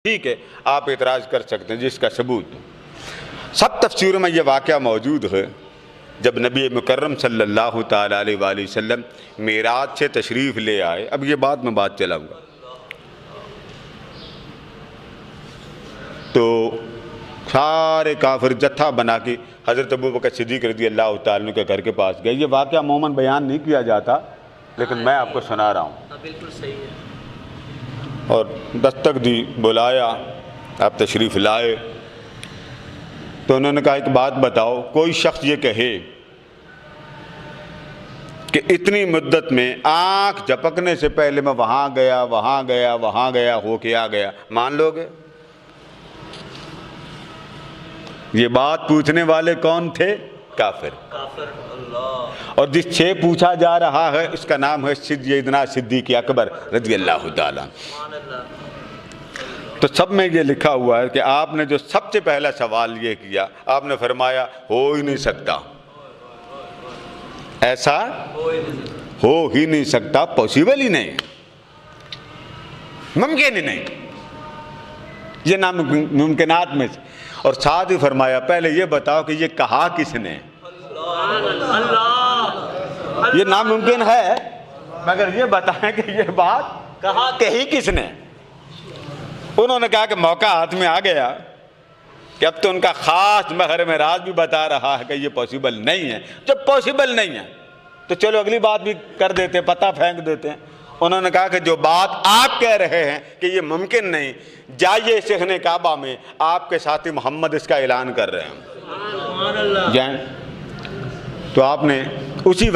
ठीक है, आप एतराज़ कर सकते हैं जिसका सबूत सब तफसीरों में यह वाक़या मौजूद है। जब नबी मुकर्रम सल्लल्लाहु ताला अलैहि वसल्लम मेराज से तशरीफ़ ले आए, अब ये बात मैं बात चलाऊँगा, तो सारे काफिर जत्था बना के हज़रत अबू बकर सिद्दीक़ रज़ी अल्लाह तआला अन्हु के घर के पास गए। ये वाक़या अमूमन बयान नहीं किया जाता, लेकिन मैं आपको सुना रहा हूँ। बिल्कुल सही है। और दस्तक दी, बुलाया, आप तशरीफ़ लाए, तो उन्होंने कहा एक बात बताओ, कोई शख्स ये कहे कि इतनी मुद्दत में आँख झपकने से पहले मैं वहाँ गया वहाँ गया वहाँ गया हो के आ गया, मान लोगे? ये बात पूछने वाले कौन थे? काफिर। अल्लाह। और जिससे पूछा जा रहा है इसका नाम है सैयदना सिद्दीक़ अकबर रज़ी अल्लाह ताला। तो सब में ये लिखा हुआ है कि आपने जो सबसे पहला सवाल ये किया, आपने फरमाया हो ही नहीं सकता, ऐसा हो ही नहीं सकता, पॉसिबल ही नहीं, मुमकिन ही नहीं, ये नामुमकिनात में से। और साथ ही फरमाया पहले ये बताओ कि ये कहा किसने? ये नामुमकिन है, मगर ये बताएं कि ये बात कही किसने? उन्होंने कहा कि मौका हाथ में आ गया कि अब तो उनका खास महर में राज भी बता रहा है कि ये पॉसिबल नहीं है। जब पॉसिबल नहीं है तो चलो अगली बात भी कर देते, पता फेंक देते हैं। उन्होंने कहा कि जो बात आप कह रहे हैं कि ये मुमकिन नहीं, जाइए शहने काबा में, आपके साथी मोहम्मद इसका ऐलान कर रहे हैं, जाएं। तो आपने उसी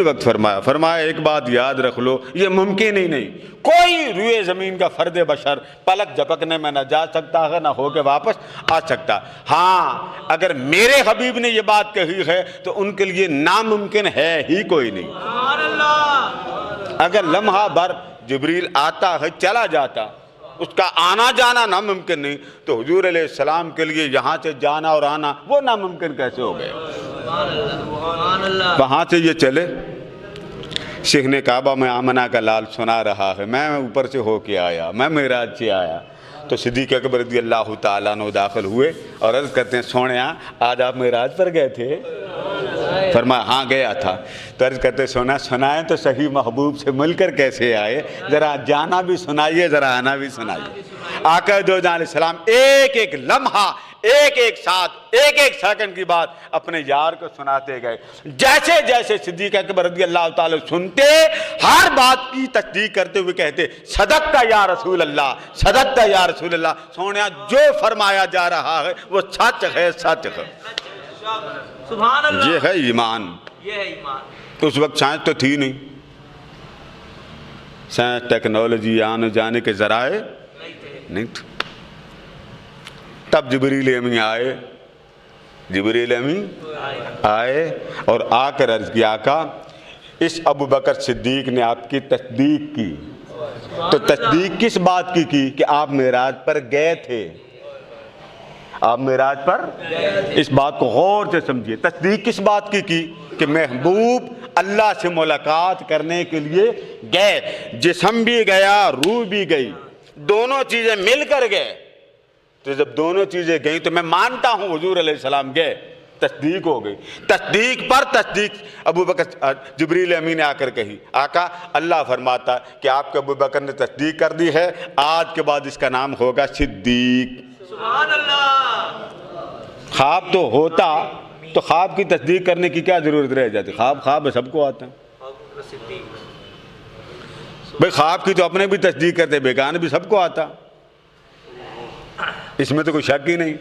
वक्त फरमाया एक बात याद रख लो, ये मुमकिन ही नहीं, कोई रुए ज़मीन का फ़र्द बशर पलक झपकने में न जा सकता है, ना हो के वापस आ सकता। हाँ, अगर मेरे हबीब ने ये बात कही है तो उनके लिए नामुमकिन है ही कोई नहीं। अगर लम्हा भर जिब्रील आता है चला जाता, उसका आना जाना नामुमकिन नहीं, तो हुजूर अलैहिस्सलाम के लिए यहाँ से जाना और आना वो नामुमकिन कैसे हो गए? वहाँ से ये चले, शहने काबा में आमना का लाल सुना रहा है, मैं ऊपर से हो के आया, मैं मेराज से आया। तो सिद्दीक़ अकबर रज़ी अल्लाह ताला अन्हु दाखिल हुए और अर्ज़ करते हैं सोनिया आज आप मेराज पर गए थे? फरमाया हाँ गया था। तो अर्ज़ करते सोना सुनाए तो सही महबूब से मिलकर कैसे आए, ज़रा जाना भी सुनाइए, ज़रा आना भी सुनाइए। आका दो अलैहिस्सलाम एक एक लम्हा, एक एक साथ, एक एक सेकंड की बात अपने यार को सुनाते गए। जैसे जैसे सिद्दीक़ अकबर रज़ी अल्लाह ताला सुनते, हर बात की तस्दीक करते हुए कहते सदक़ता या रसूल अल्लाह, सदक़ता या रसूल अल्लाह। सोनिया जो फरमाया जा रहा है वो सच है, सच है। सुभान अल्लाह। ये है ईमान, ये है ईमान। उस वक्त साइंस तो थी नहीं, साइंस टेक्नोलॉजी आने जाने के जराए नहीं थे। तब जिब्रील अमीन आए और आकर अर्ज किया आका इस अबू बकर सिद्दीक ने आपकी तस्दीक की। तो तस्दीक किस बात की कि आप मेराज पर गए थे, आप मेराज पर, इस बात को गौर से समझिए। तस्दीक किस बात की कि महबूब अल्लाह से मुलाकात करने के लिए गए, जिस्म भी गया रूह भी गई, दोनों चीजें मिलकर गए। तो जब दोनों चीजें गई तो मैं मानता हूं हुजूर अलैहिस्सलाम गए, तस्दीक हो गई। तस्दीक पर तस्दीक अबू बकर जिब्रील अमीन ने आकर कही आका अल्लाह फरमाता कि आपके अबू बकर ने तस्दीक कर दी है, आज के बाद इसका नाम होगा सिद्दीक। सुभान अल्लाह। ख्वाब तो होता तो ख्वाब की तस्दीक करने की क्या जरूरत रह जाती? ख्वाब सबको आता है भाई, ख्वाब की तो अपने भी तस्दीक करते, बेगाने भी सबको आता, इसमें तो कोई शक ही नहीं।